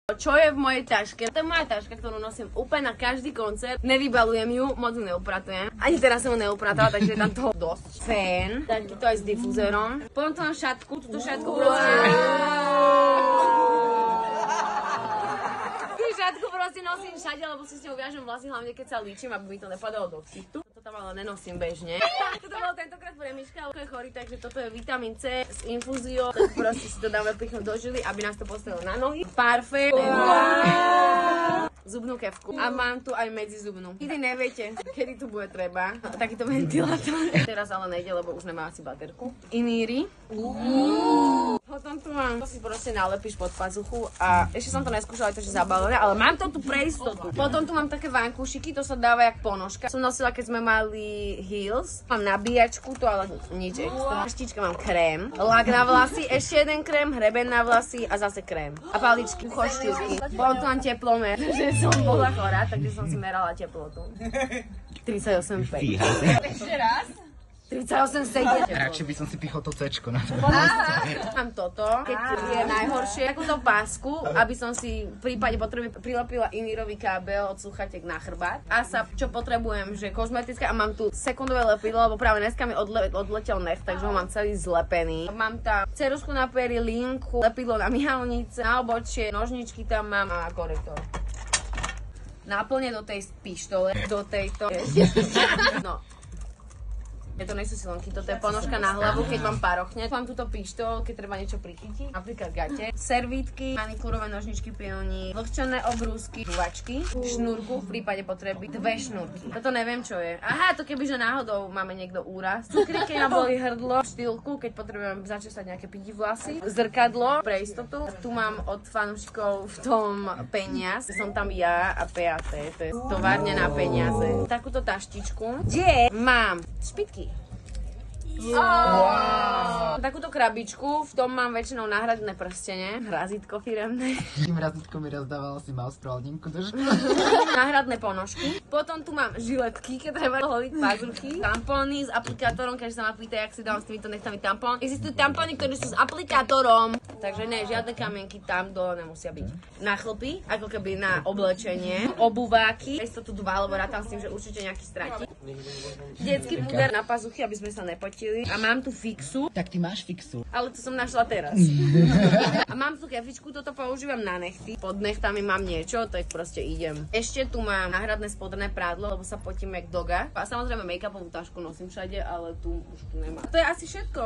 Čo je v mojej taške? To je moja taška, ktorú nosím úplne na každý koncert. Nevybalujem ju, moc ju neupratujem. Ani teraz som ju neupratala, takže je tam toho dosť. Fén, taký to aj s difúzerom. Potom tu mám šatku, túto šatku proste. Šatku proste nosím všade, lebo si s ňou viažem vlasy, hlavne keď sa líčim, aby mi to nepadalo do ksichtu. Toto tam ale nenosím bežne. Toto bolo tentokrát pre Miška, ale je chorý, takže toto je vitamín C s infúziou. Tak proste si to dáme pichnúť do žily, aby nás to postavilo na nohy. Parfém. Zubnú kefku. A mám tu aj medzizubnú. Kedy neviete, kedy tu bude treba. Takýto ventilátor. Teraz ale nejde, lebo už nemá asi baterku. Iníry. Potom tu mám, to si proste nalepíš pod pazuchu a ešte som to neskúšala, to je zabalené, ale mám to tu pre istotu. Potom tu mám také vankúšiky, to sa dáva jak ponožka. Som nosila, keď sme mali heels. Mám nabíjačku, to ale nič extra. Štička mám krém, lak na vlasy, ešte jeden krém, hreben na vlasy a zase krém. A paličky, choštívky. Potom tu mám teplomer, že som bola chorá, takže som si merala teplotu. 38,5. Ešte raz? 38,7. Radšej by som si pichol to C-čko na to. Mám toto, keď je najhoršie, takúto pásku, aby som si v prípade potreby prilepila inírový kábel od sluchatiek na chrbát. A sa, čo potrebujem, že kozmetické, a mám tu sekundové lepidlo, lebo práve dneska mi odletel nech, takže ho mám celý zlepený. Mám tam ceruzku na pery, linku, lepidlo na myhalnice, na obočie, nožničky tam mám a korektor. Náplne do tej pištole, do tejto. No. To nie sú silonky, toto je ponožka na hlavu, keď mám parochne. Mám túto pištol, keď treba niečo prichytiť, napríklad gate. Servítky, manikúrové nožničky, pilní, vlhčené obrúsky, žuvačky, šnúrku v prípade potreby, 2 šnúrky. Toto neviem, čo je. Aha, to kebyže náhodou máme niekto úraz. Cukríky na boli hrdlo, štýlku, keď potrebujem začesať nejaké pidi vlasy, zrkadlo pre istotu. Tu mám od fanúšikov v tom peniaz, som tam ja a PAT, to je továrne na peniaze. Takúto taštičku, kde mám špitky. Wow. Takúto krabičku, v tom mám väčšinou náhradné prstene, razítko firemné. Tým razítkom mi rozdával si mouse proldinku do školy. Náhradné ponožky. Potom tu mám žiletky, keď treba holiť pazuchy. Tampóny s aplikátorom, keď sa ma pýta, jak si dám s týmito nechtami tampón. Existujú tampóny, ktoré sú s aplikátorom. Takže ne, žiadne kamienky tam dole nemusia byť. Na chlpy, ako keby na oblečenie. Obuváky. Je to tu 2, lebo rátam s tým, že určite nejaký stratí. Detský puder na pazuchy, aby sme sa nepotili. A mám tu fixu. Tak ty máš fixu. Ale to som našla teraz. A mám tu kefičku, toto používam na nechty. Pod nechtami mám niečo, tak proste idem. Ešte tu mám náhradné spodné prádlo, lebo sa potím jak doga. A samozrejme make-upovú tašku nosím všade, ale tu už tu nemám. To je asi všetko.